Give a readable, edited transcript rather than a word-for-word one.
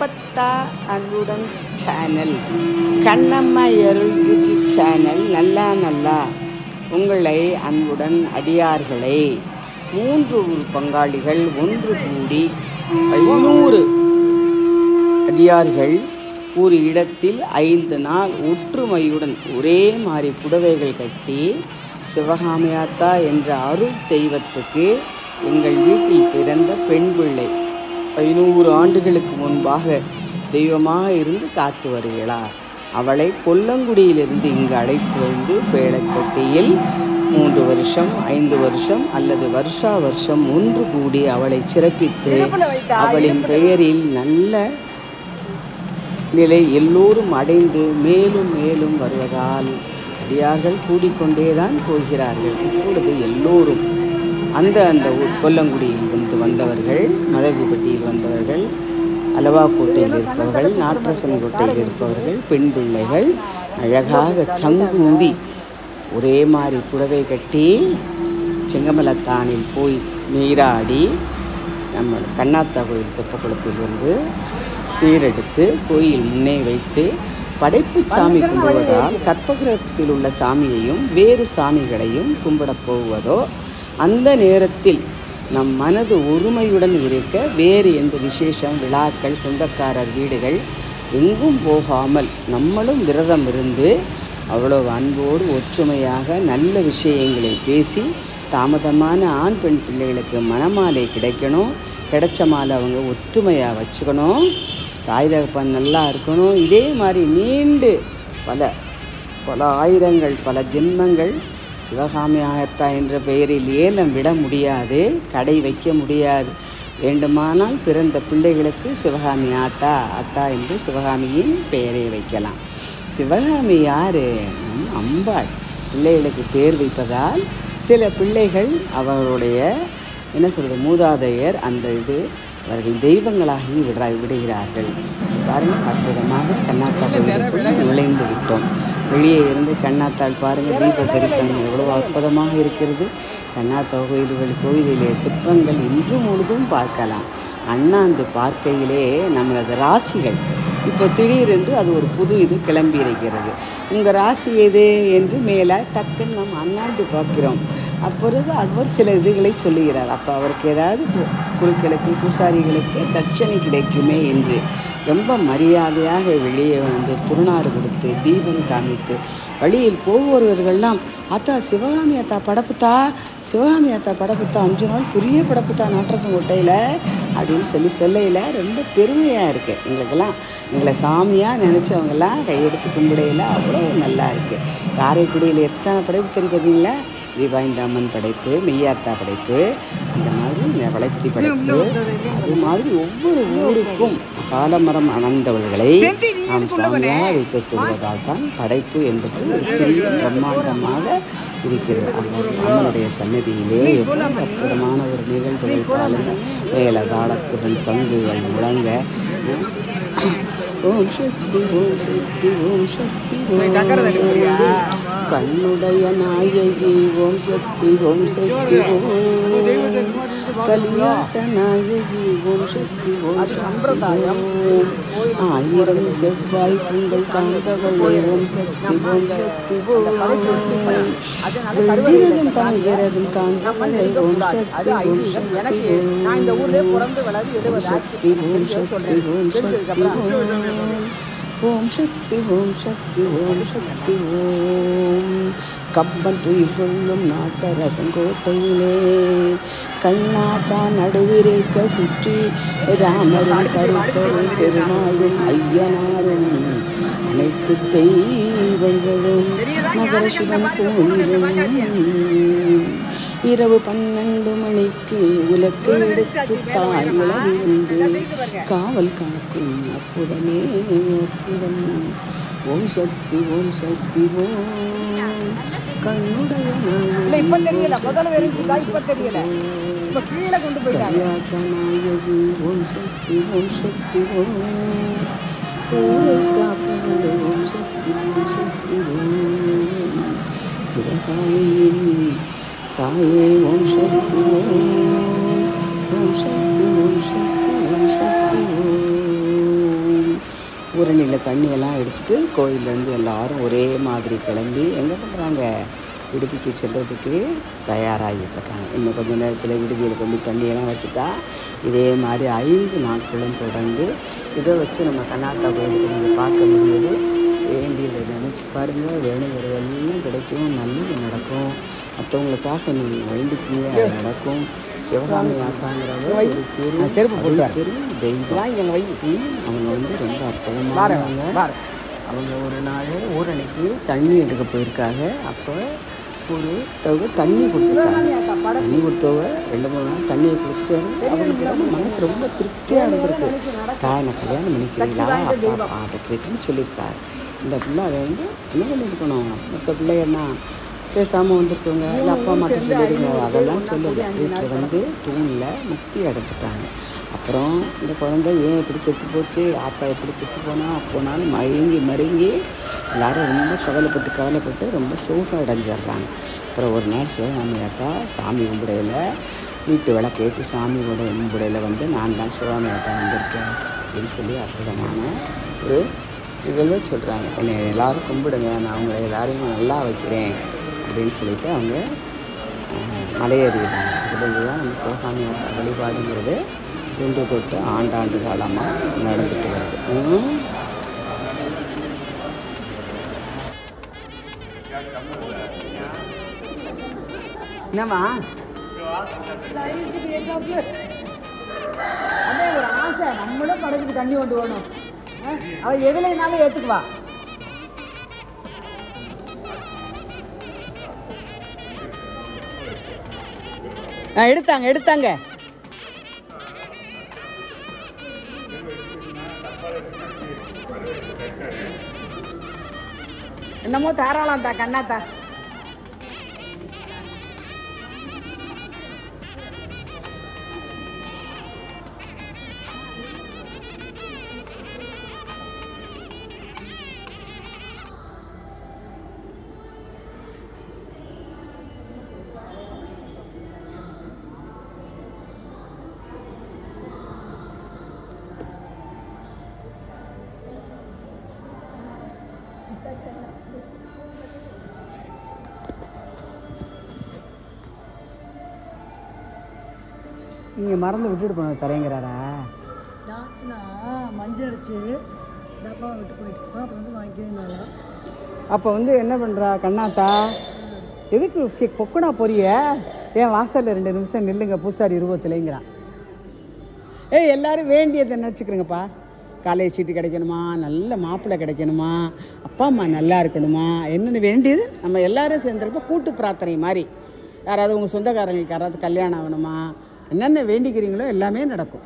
அப்பத்தா அன்புடன் சேனல், கண்ணம்மா அருள் YouTube channel நல்லா உங்களை அன்புடன் அடியார்களை 3 பங்காளிகள் ஒன்று கூடி 500 அடியார்கள் ஒரு இடத்தில் 5 நாள் ஒற்றுமையுடன் ஒரே மாதிரி புடவைகள் கட்டி சிவகாமியாத்தா என்ற அருள் தெய்வத்துக்கு எங்கள் வீட்டில் பிறந்த பெண் பிள்ளை 500 ஆண்டுகளுக்கு முன்பாக தெய்வமாக இருந்து காத்து வருகிறார். அவளை கொல்லங்குடியிலிருந்து இங்கு அழைத்து வந்து பேழைப்பட்டியில் 3 வருஷம் 5 வருஷம் அல்லது வருஷம் ஒன்று கூடி அவளை சிறப்பித்து அவளின் பெயரில் நல்ல நிலை எல்லோரும் அடைந்து மேலும் வருவதால் அடியார்கள் கூடிக்கொண்டேதான் போகிறார்கள். இப்பொழுது எல்லோரும் அந்த கொல்லங்குடியில் வந்தவர்கள், மதகுப்பட்டியில் வந்தவர்கள், அலவாக்கோட்டையில் இருப்பவர்கள், நாற்றசன்கோட்டையில் இருப்பவர்கள், பெண் பிள்ளைகள் அழகாக சங்கு ஊதி ஒரே மாதிரி புடவை கட்டி செங்கமலத்தானில் போய் நீராடி நம்ம கண்ணாத்தா கோயில் தெப்பக்குளத்தில் வந்து நீரெடுத்து கோயில் முன்னே வைத்து படைப்பு சாமி கும்பிடுவதால் கற்பகிரகத்தில் உள்ள சாமியையும் வேறு சாமிகளையும் கும்பிடப் போவதோ அந்த நேரத்தில் நம் மனது ஒருமையுடன் இருக்க வேறு எந்த விசேஷம் விழாக்கள் சொந்தக்காரர் வீடுகள் எங்கும் போகாமல் நம்மளும் விரதம் இருந்து அவ்வளவு அன்போடு ஒற்றுமையாக நல்ல விஷயங்களை பேசி தாமதமான ஆண் பெண் பிள்ளைகளுக்கு மணமாலை கிடைக்கணும், கிடைச்ச மாலை அவங்க ஒத்துமையாக வச்சுக்கணும், தாய் தகப்பன் நல்லா இருக்கணும். இதே மாதிரி நீண்டு பல ஆயிரங்கள் பல ஜென்மங்கள் சிவகாமியாத்தா என்ற பெயரில் ஏலம் விட முடியாது, கடை வைக்க முடியாது. வேண்டுமானால் பிறந்த பிள்ளைகளுக்கு சிவகாமி அத்தா என்று சிவகாமியின் பெயரை வைக்கலாம். சிவகாமி யார்? அம்பாள். பிள்ளைகளுக்கு பேர் வைப்பதால் சில பிள்ளைகள் அவர்களுடைய மூதாதையர் அவர்கள் தெய்வங்களாகி விடுகிறார்கள். பாருங்கள், அற்புதமாக கண்ணாத்தா கோயிலுக்குள் நுழைந்து விட்டோம். வெளியே இருந்து கண்ணாத்தாள் பாருங்கள், தீப தரிசனம் எவ்வளோ அற்புதமாக இருக்கிறது. கண்ணாத்தா கோயிலிலே சிற்பங்கள் இன்று முழுதும் பார்க்கலாம். அண்ணாந்து பார்க்கையிலே நம்மளது ராசிகள் இப்போ திடீரென்று அது ஒரு புது கிளம்பி இருக்கிறது. உங்கள் ராசி எது என்று மேலே டக்குன்னு நம்ம அண்ணாந்து பார்க்கிறோம். அப்பொழுது அவர் சில இதுகளை சொல்லுகிறார். அப்போ அவருக்கு ஏதாவது குருக்களுக்கு பூசாரிகளுக்கு தட்சணை கிடைக்குமே என்று ரொம்ப மரியாதையாக வெளியே வந்து திருநாறு கொடுத்து தீபம் காமித்து வழியில் போகிறவர்கள்லாம் அத்தா சிவகாமி அத்தா படப்புத்தா 5 நாள் பெரிய படப்புத்தா நாற்றசன்கோட்டையில் அப்படின்னு சொல்லையில் ரொம்ப பெருமையாக இருக்குது. எங்களுக்கெல்லாம் எங்களை சாமியாக நினச்சவங்கெல்லாம் கையெடுத்து கும்பிடையில் அவ்வளோ நல்லா இருக்குது. காரைக்குடியில் எத்தனை படைப்பு தெரிவிப்பீங்களா? விவாய்ந்தாமன் படைப்பு, மெய்யாத்தா படைப்பு, அந்த மாதிரி வளர்த்தி படைப்பு, அது மாதிரி ஒவ்வொரு ஊருக்கும் காலமரம் அணர்ந்தவர்களை நாம் சுவாமியாக வைத்து சொல்வதால் தான் படைப்பு என்பது ஒரு பெரிய பிரம்மாண்டமாக இருக்கிறது. அம்மனுடைய சன்னதியிலே எவ்வளவு அற்புதமான ஒரு நிகழ்வுகள் பாருங்கள். மேலதாளத்துடன் சங்குகள் முழங்க ஓம் சக்தி ஓம் சக்தி ஓம் சக்தி கண்ணுடைய நாயகி ஓம் சக்தி ஓம் சக்தி ஓம் கலியாட்ட நாயகி ஓம் சக்தி ஓம் சக்தி ஓம் ஆயிரம் செவ்வாய் பொங்கல் காண்பவளே ஓம் சக்தி ஓம் சக்தி ஓம் வெள்ளிரதும் தங்கிறதும் காண்பவளே ஓம் சக்தி ஓம் சக்தி ஓம் சக்தி ஓம் சக்தி ஓம் சக்தி ஓம் சக்தி ஓம் சக்தி ஓம் சக்தி ஓம் கப்பன் துயில் கொள்ளும் நாட்டரசங்கோட்டையிலே கண்ணாத்தா நடுவிரைக்க சுற்றி ராமரும் கருப்பரும் பெருமாளும் ஐயனாரும் அனைத்து தெய்வங்களும் நகர சிவன் கோயிலும் இரவு 12 மணிக்கு உலக்கை எடுத்து தாய் உலகி வந்து காவல் காக்கும் அற்புதமே அற்புதம். ஓம் சக்தி ஓம் சக்தி ஓம் கண்ணுடைய நாயகி ஓம் சக்தி ஓம் சக்தி ஓம் காப்பவளே ஓம் சக்தி ஓம் சக்தி ஓம் சிவகாமியின் தாயே ஓம் சக்தி ஓம் ஓம் சக்தி ஓம் சக்தி ஓம் சக்தி ஓம் ஊரணியில் தண்ணியெல்லாம் எடுத்துகிட்டு கோயிலேருந்து எல்லோரும் ஒரே மாதிரி கிளம்பி எங்கே பண்ணுறாங்க, விடுதிக்கு செல்வதுக்கு தயாராகிட்டு இருக்காங்க. இன்னும் கொஞ்சம் நேரத்தில் விடுதியில் கொண்டு தண்ணியெல்லாம் வச்சுட்டா இதே மாதிரி 5 நாட்களும் தொடர்ந்து இதை வச்சு நம்ம கண்ணாத்தா கோயிலுக்கு நீங்கள் பார்க்க முடியுது. வேண்டியதை நினச்சி பாருங்கள், வேணுங்கிறதெல்லாம் கிடைக்கும், நல்லது நடக்கும். மற்றவங்களுக்காக நீங்கள் வேண்டிக்கிங்க, அது நடக்கும். சிவகாமி ஆத்தாங்கிறவங்க ஒரு பெரும் தெய்வம். அவங்க வந்து ரொம்ப அற்புதமானவங்க. அவங்க ஒரு நாள் ஊரணிக்கு தண்ணி எடுக்க போயிருக்காங்க. அப்போ ஒருத்தவங்க தண்ணி கொடுத்துருக்காங்க. தண்ணி கொடுத்தவங்க 2-3 நாள் தண்ணியை குடிச்சிட்டாரு. அவங்களுக்கு ரொம்ப மனசு ரொம்ப திருப்தியாக இருந்திருக்கு. தாய் நான் கல்யாணம் பண்ணிக்கிறீங்களா அப்பா பாட்டை கேட்டுன்னு சொல்லியிருக்காரு. இந்த பிள்ளை அதை வந்து என்ன பண்ணியிருக்கணும், மற்ற பிள்ளைன்னா பேசாமல் வந்திருக்கவங்க இல்லை அப்பா அம்மாட்ட சொல்லிடுங்க, அதெல்லாம் சொல்லலை. வீட்டில் வந்து தூணில் முக்தி அடைச்சிட்டாங்க. அப்புறம் இந்த குழந்தை ஏன் இப்படி செத்து போச்சு, ஆத்தா எப்படி செத்து போனாலும் மயங்கி எல்லோரும் ரொம்ப கவலைப்பட்டு ரொம்ப சோகம் அடைஞ்சிட்றாங்க. அப்புறம் ஒரு நாள் சிவகாமி ஆத்தா சாமி கும்பிடையில் வீட்டு விளக்கேற்றி சாமி கும்பிடையில் வந்து நான் தான் சிவகாமி ஆத்தா வந்திருக்கேன் அப்படின்னு சொல்லி அற்புதமான ஒரு நிகழ்வை சொல்கிறாங்க. என்னை எல்லோரும் கும்பிடுங்க, நான் அவங்கள எல்லாரையும் நல்லா வைக்கிறேன் அப்படின்னு சொல்லிட்டு அவங்க மலையேறிடுறாங்க. அதுலேருந்து தான் நம்ம சிவகாமி ஆத்தா வழிபாடுங்கிறது தொன்று தொட்டு ஆண்டாண்டு காலமாக நடந்துட்டு வருது. என்னம்மா அதே ஒரு ஆசை, நம்மளும் படகுக்கு தண்ணி கொண்டு போகணும். அவள் எதுலைனாலும் ஏற்றுக்குவா. எடுத்தாங்க என்னமோ தாராளம் தா கண்ணாத்தா. நீங்கள் மறந்து விட்டுட்டு போன தரேங்கிறாரா? மஞ்சள் அரைச்சி டப்பா விட்டு போயிட்டு அப்புறம் வந்து வாங்கிக்கிறேன். அப்போ வந்து என்ன பண்ணுறா கண்ணாத்தா, எதுக்கு கொக்குனா பொரிய ஏன் வாசலில் 2 நிமிஷம் நில்லுங்க பூசாரி உருவத்திலேங்கிறான். எல்லோரும் வேண்டியதை நினச்சிக்கிறேங்கப்பா. காலேஜ் சீட்டு கிடைக்கணுமா, நல்ல மாப்பிள்ளை கிடைக்கணுமா, அப்பா அம்மா நல்லா இருக்கணுமா, என்னென்னு வேண்டியது நம்ம எல்லோரும் சேர்ந்துருப்போம். கூட்டு பிரார்த்தனை மாதிரி யாராவது உங்கள் சொந்தக்காரங்களுக்கு யாராவது கல்யாணம் ஆகணுமா, என்னென்ன வேண்டிக்கிறீங்களோ எல்லாமே நடக்கும்.